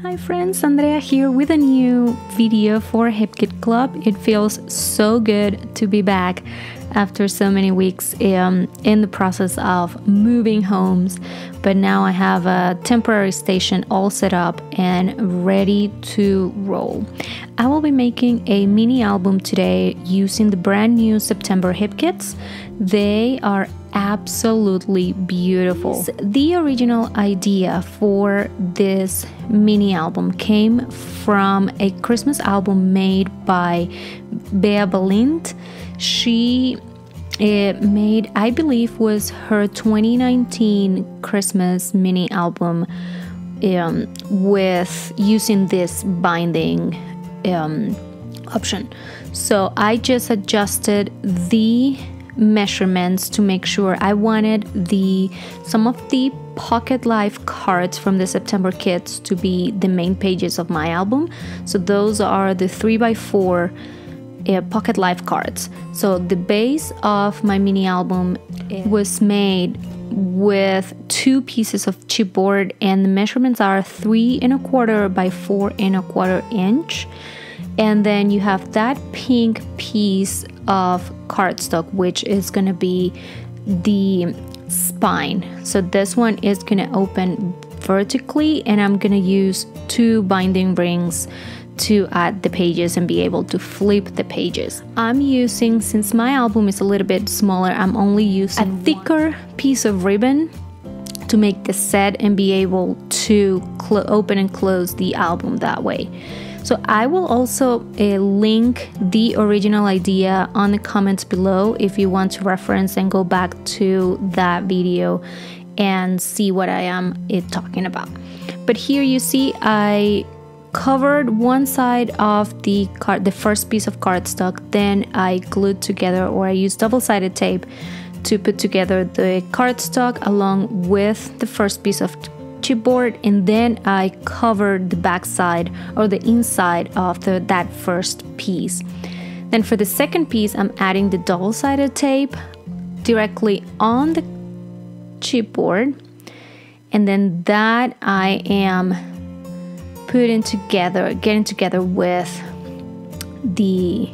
Hi friends, Andrea here with a new video for Hip Kit Club. It feels so good to be back after so many weeks in the process of moving homes, but now I have a temporary station all set up and ready to roll. I will be making a mini album today using the brand new September Hip Kits. They are absolutely beautiful. The original idea for this mini album came from a Christmas album made by Bea Valint. She made, I believe, was her 2019 Christmas mini album with using this binding option. So I just adjusted the measurements to make sure I wanted some of the pocket life cards from the September kits to be the main pages of my album. So those are the 3x4 pocket life cards. So the base of my mini album was made with 2 pieces of chipboard, and the measurements are 3 1/4 by 4 1/4 inch. And then you have that pink piece of cardstock, which is going to be the spine. So this one is going to open vertically, and I'm going to use 2 binding rings to add the pages and be able to flip the pages. I'm using, since my album is a little bit smaller, I'm only using a thicker piece of ribbon to make the set and be able to open and close the album that way. So I will also link the original idea on the comments below if you want to reference and go back to that video and see what I am talking about. But here you see I covered one side of the first piece of cardstock, then I glued together, or I used double-sided tape to put together the cardstock along with the first piece of chipboard, and then I covered the back side or the inside of that first piece. Then for the second piece, I'm adding the double-sided tape directly on the chipboard, and then that I am getting together with the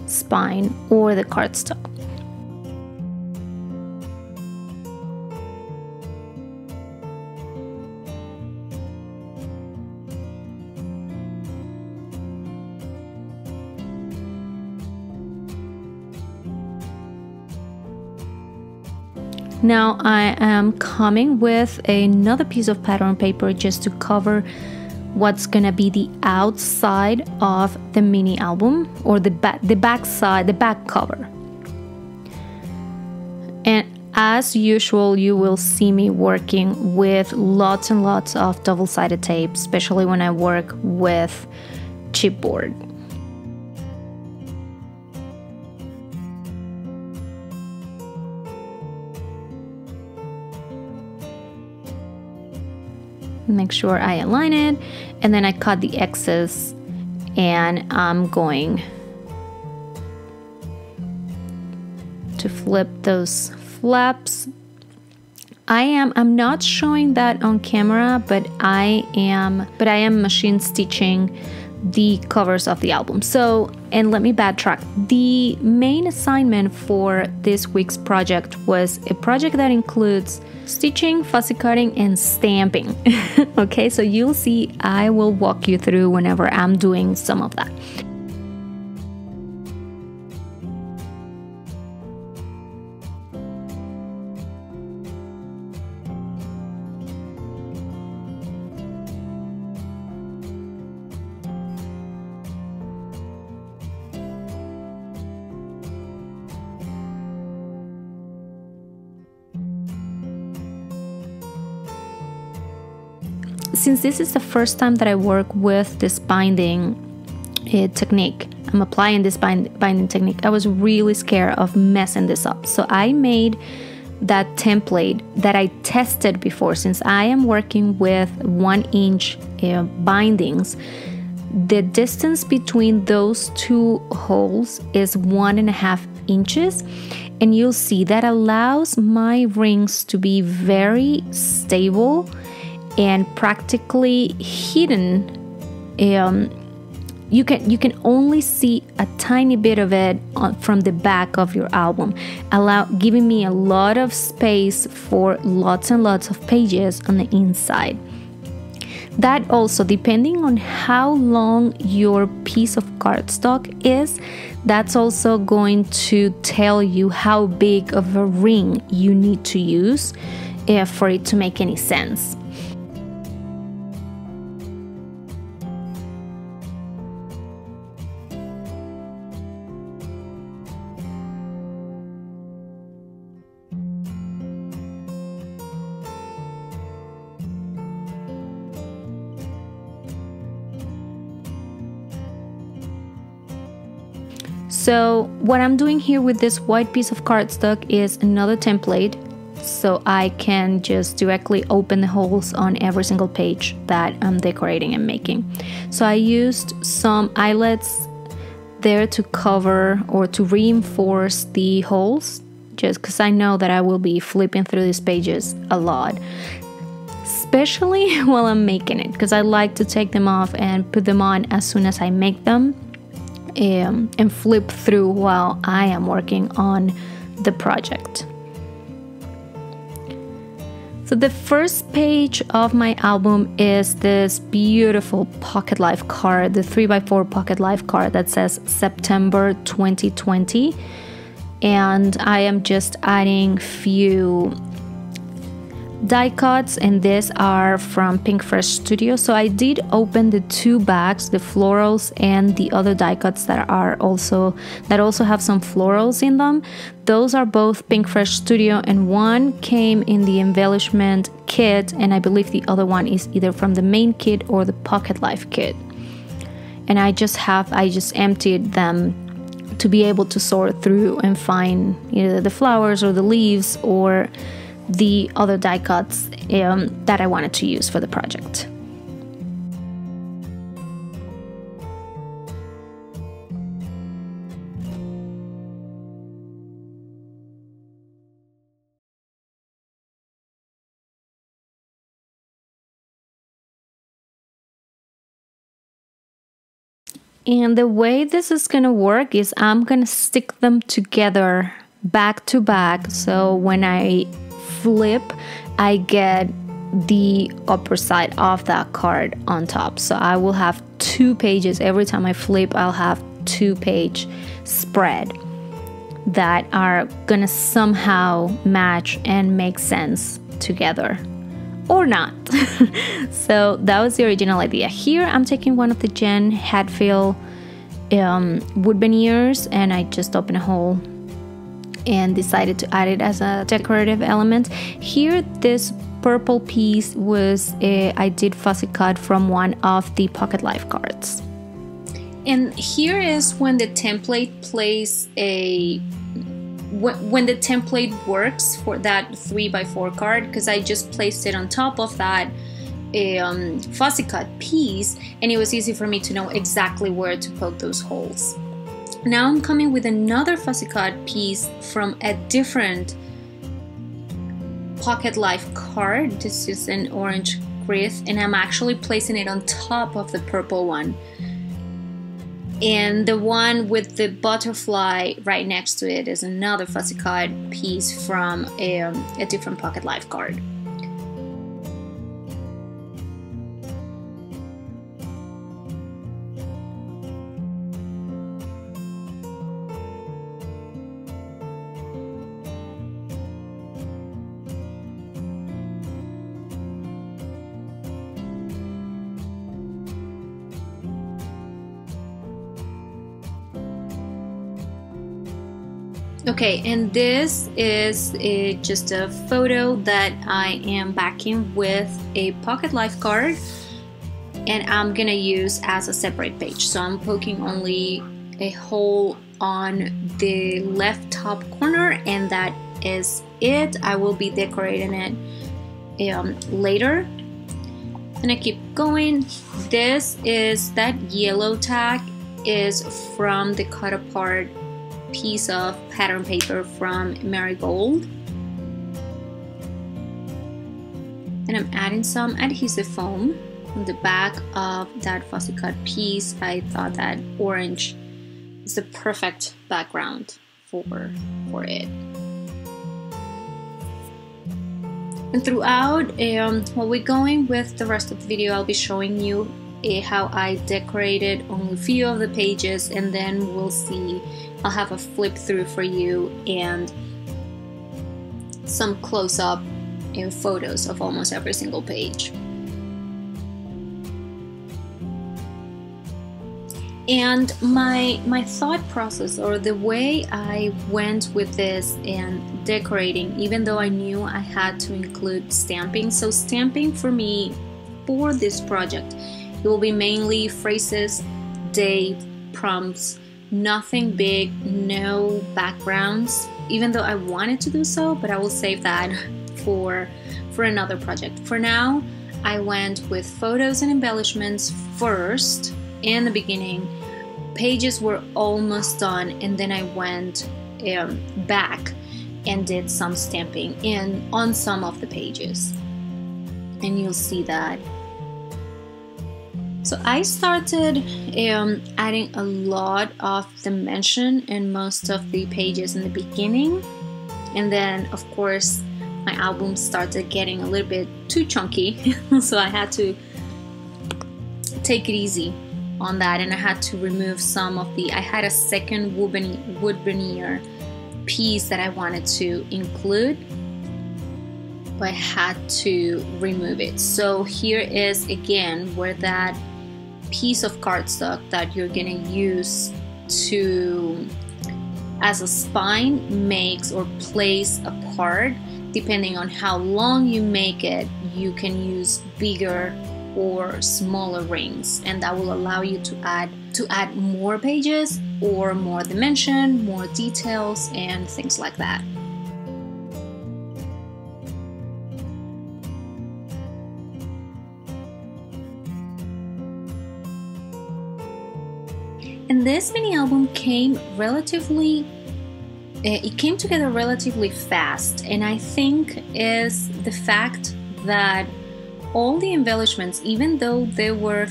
spine or the cardstock. Now I am coming with another piece of pattern paper just to cover what's gonna be the outside of the mini album, or the back side, the back cover. And as usual, you will see me working with lots and lots of double-sided tape, especially when I work with chipboard. Make sure I align it, and then I cut the excess, and I'm going to flip those flaps. I'm not showing that on camera, but I am machine stitching the covers of the album. So, and let me backtrack. The main assignment for this week's project was a project that includes stitching, fussy cutting, and stamping. Okay, so you'll see I will walk you through whenever I'm doing some of that. Since this is the first time that I work with this binding technique, I'm applying this binding technique, I was really scared of messing this up. So I made that template that I tested before. Since I am working with 1-inch bindings, the distance between those 2 holes is 1.5 inches, and you'll see that allows my rings to be very stable and practically hidden. You can only see a tiny bit of it from the back of your album, giving me a lot of space for lots and lots of pages on the inside. That also, depending on how long your piece of cardstock is, that's also going to tell you how big of a ring you need to use for it to make any sense. So what I'm doing here with this white piece of cardstock is another template, so I can just directly open the holes on every single page that I'm decorating and making. So I used some eyelets there to cover or to reinforce the holes, just because I know that I will be flipping through these pages a lot, especially while I'm making it, because I like to take them off and put them on as soon as I make them. And flip through while I am working on the project. So the first page of my album is this beautiful pocket life card, the 3x4 pocket life card that says September 2020, and I am just adding few die cuts, and these are from Pink Fresh Studio. So I did open the two bags, the florals and the other die cuts that also have some florals in them. Those are both Pink Fresh Studio, and one came in the embellishment kit, and I believe the other one is either from the main kit or the Pocket Life kit. And I just emptied them to be able to sort through and find either the flowers or the leaves or the other die cuts that I wanted to use for the project. And the way this is gonna work is I'm gonna stick them together back to back, so when I flip, I get the upper side of that card on top. So I will have two pages. Every time I flip, I'll have 2-page spread that are gonna somehow match and make sense together, or not. So that was the original idea. Here I'm taking one of the Jen Hatfield wood veneers, and I just opened a hole and decided to add it as a decorative element. Here, this purple piece was I did fussy cut from one of the Pocket Life cards. And here is when the template when the template works for that 3x4 card, because I just placed it on top of that fussy cut piece, and it was easy for me to know exactly where to poke those holes. Now I'm coming with another fussy cut piece from a different Pocket Life card. This is an orange gris, and I'm actually placing it on top of the purple one. And the one with the butterfly right next to it is another fussy cut piece from a different Pocket Life card. Okay, and this is just a photo that I am backing with a Pocket Life card, and I'm gonna use as a separate page. So I'm poking only a hole on the left top corner, and that is it. I will be decorating it later. And I keep going. This is that yellow tag is from the cut apart piece of pattern paper from Marigold, and and I'm adding some adhesive foam on the back of that fussy cut piece. I thought that orange is the perfect background for it. And throughout, while we're going with the rest of the video, I'll be showing you how I decorated only a few of the pages, and then we'll see, I'll have a flip through for you and some close-up photos of almost every single page. And my thought process, or the way I went with this and decorating, even though I knew I had to include stamping. So stamping for me for this project, it will be mainly phrases, date, prompts, nothing big, no backgrounds, even though I wanted to do so, but I will save that for another project. For now, I went with photos and embellishments first. In the beginning, pages were almost done, and then I went back and did some stamping on some of the pages, and you'll see that. So I started adding a lot of dimension in most of the pages in the beginning, and then of course my album started getting a little bit too chunky, so I had to take it easy on that, and I had to remove some of I had a second wood veneer piece that I wanted to include, but I had to remove it. So here is again where that piece of cardstock that you're gonna use as a spine makes or plays a card. Depending on how long you make it, you can use bigger or smaller rings, and that will allow you to add more pages or more dimension, more details, and things like that. And this mini album came it came together relatively fast, and I think is the fact that all the embellishments, even though there were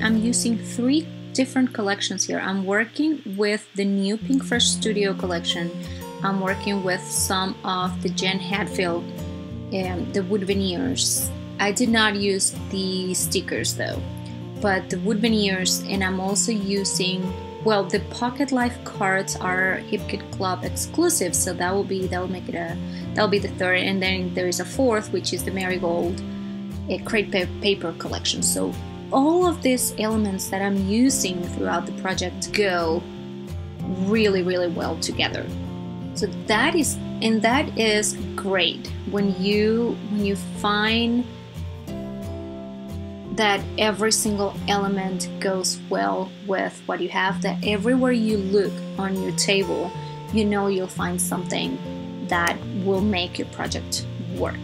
I'm using 3 different collections here. I'm working with the new Pink Fresh Studio collection. I'm working with some of the Jen Hadfield, the wood veneers. I did not use the stickers though, but the wood veneers, and I'm also using, well, the Pocket Life cards are Hip Kit Club exclusive, so that'll be the 3rd, and then there is a 4th, which is the Marigold crepe paper collection. So all of these elements that I'm using throughout the project go really well together. So that is great when you find that every single element goes well with what you have, that everywhere you look on your table, you know you'll find something that will make your project work.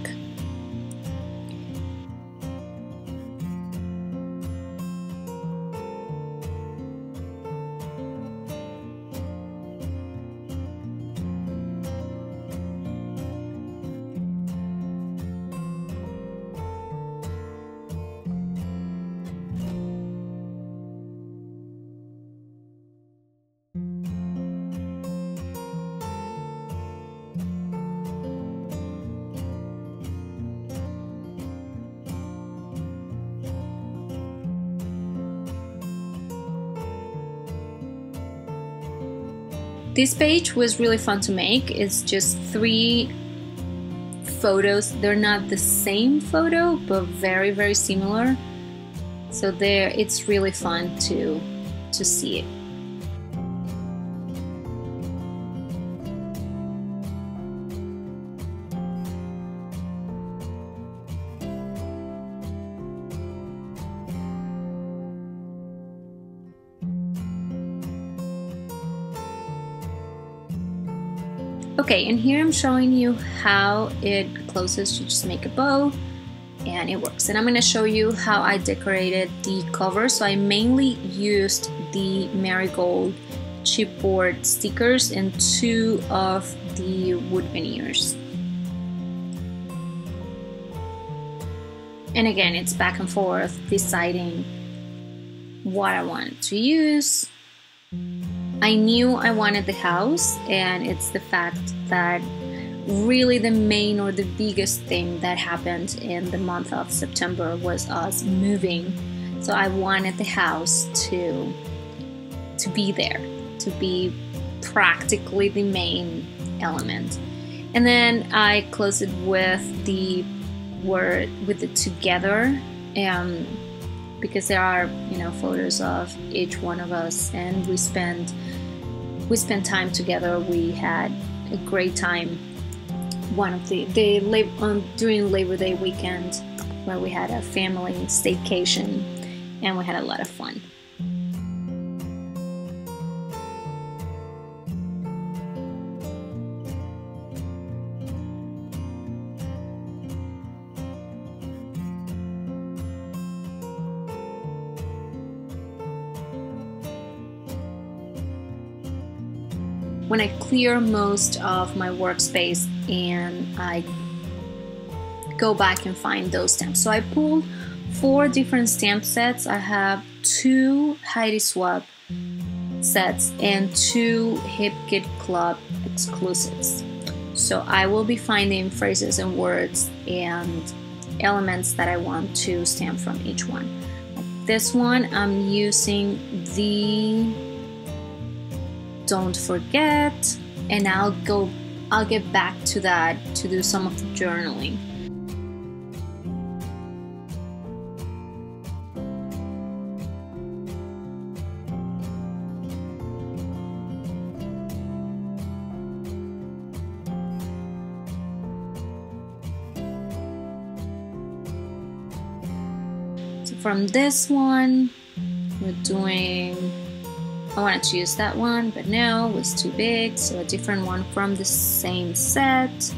This page was really fun to make. It's just 3 photos. They're not the same photo, but very similar. So it's really fun to see it. Okay, and here I'm showing you how it closes. You just make a bow and it works. And I'm going to show you how I decorated the cover. So I mainly used the Marigold chipboard stickers and 2 of the wood veneers. And again, it's back and forth deciding what I wanted to use. I knew I wanted the house, and it's the fact that really the main or the biggest thing that happened in the month of September was us moving. So I wanted the house to be there, to be practically the main element. And then I closed it with the word, with the together, because there are, you know, photos of each one of us, and we spent time together. We had a great time. One of during Labor Day weekend, where we had a family staycation, and we had a lot of fun. When I clear most of my workspace and I go back and find those stamps. So I pulled 4 different stamp sets. I have 2 Heidi Swap sets and 2 Hip Kit Club exclusives. So I will be finding phrases and words and elements that I want to stamp from each one. This one I'm using the Don't Forget, and I'll get back to that to do some of the journaling. So from this one, we're doing, I wanted to use that one, but no, it was too big, so a different one from the same set.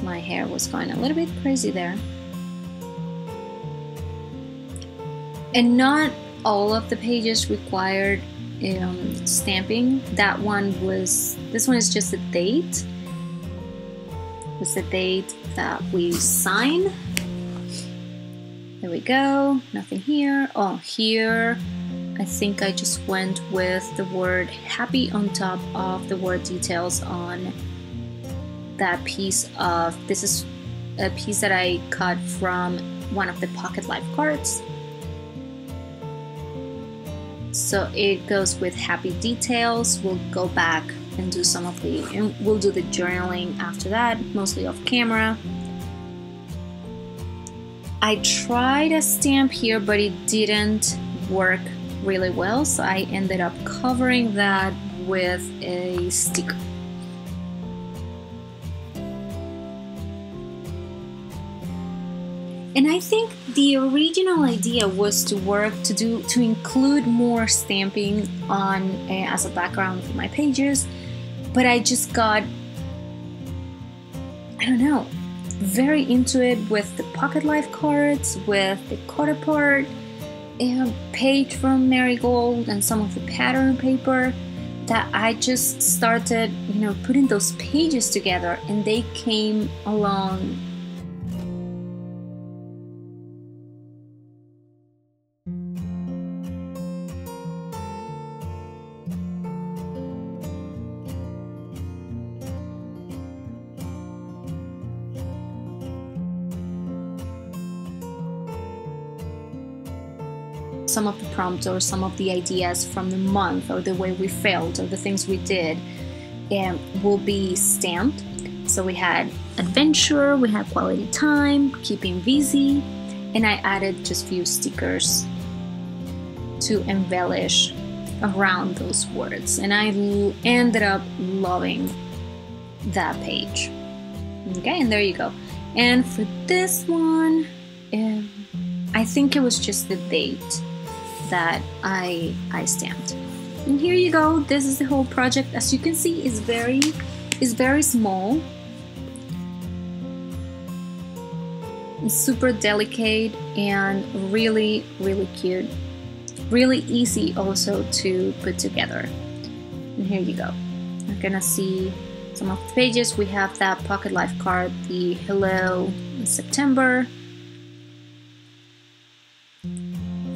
My hair was going a little bit crazy there. And not all of the pages required stamping. This one is just a date. It's the date that we sign. There we go, nothing here. Oh, here, I think I just went with the word happy on top of the word details on that piece of, this is a piece that I cut from one of the Pocket Life cards. So it goes with happy details. We'll go back and do some of the, and we'll do the journaling after that, mostly off camera. I tried a stamp here, but it didn't work really well, so I ended up covering that with a sticker. And I think the original idea was to include more stamping on as a background for my pages, but I just got, I don't know, very into it with the Pocket Life cards, with the quarter part page from Marigold and some of the pattern paper, that I just started, putting those pages together, and they came along. Some of the prompts or some of the ideas from the month or the way we felt or the things we did will be stamped. So we had adventure, we had quality time, keeping busy, and I added just a few stickers to embellish around those words, and I ended up loving that page. Okay, and there you go. And for this one, I think it was just the date that I stamped. And here you go. This is the whole project. As you can see, it's very small. It's super delicate and really, really cute. Really easy also to put together. And here you go. You're gonna see some of the pages. We have that pocket life card, the hello in September,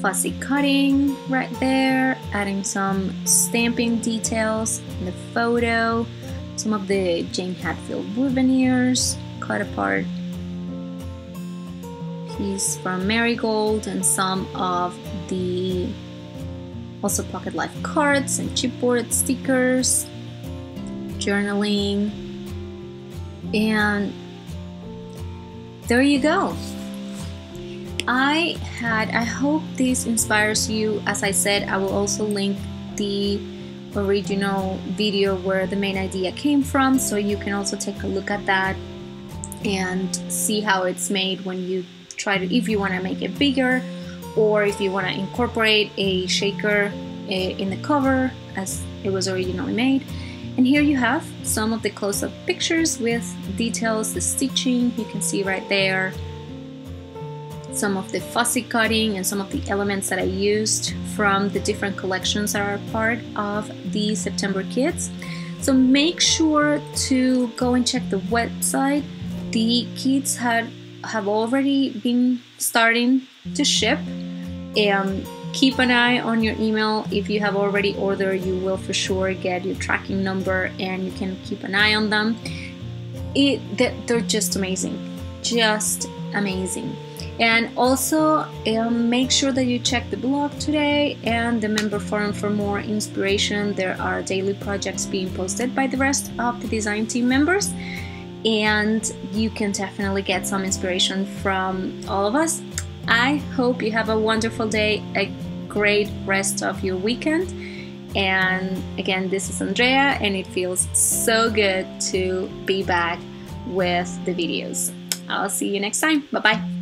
fussy cutting right there, adding some stamping details in the photo, some of the Jane Hatfield boutonnieres cut apart, piece from Marigold, and some of the also pocket life cards and chipboard stickers, journaling, and there you go. I hope this inspires you. As I said, I will also link the original video where the main idea came from, so you can also take a look at that and see how it's made when you try to, if you want to make it bigger, or if you want to incorporate a shaker in the cover as it was originally made. And here you have some of the close-up pictures with details, the stitching you can see right there, some of the fussy cutting and some of the elements that I used from the different collections that are part of the September kits. So make sure to go and check the website. The kits have already been starting to ship, and keep an eye on your email. If you have already ordered, you will for sure get your tracking number and you can keep an eye on them. They're just amazing, just amazing. And also make sure that you check the blog today and the member forum for more inspiration. There are daily projects being posted by the rest of the design team members, and you can definitely get some inspiration from all of us. I hope you have a wonderful day, a great rest of your weekend. And again, this is Andrea, and it feels so good to be back with the videos. I'll see you next time. Bye-bye.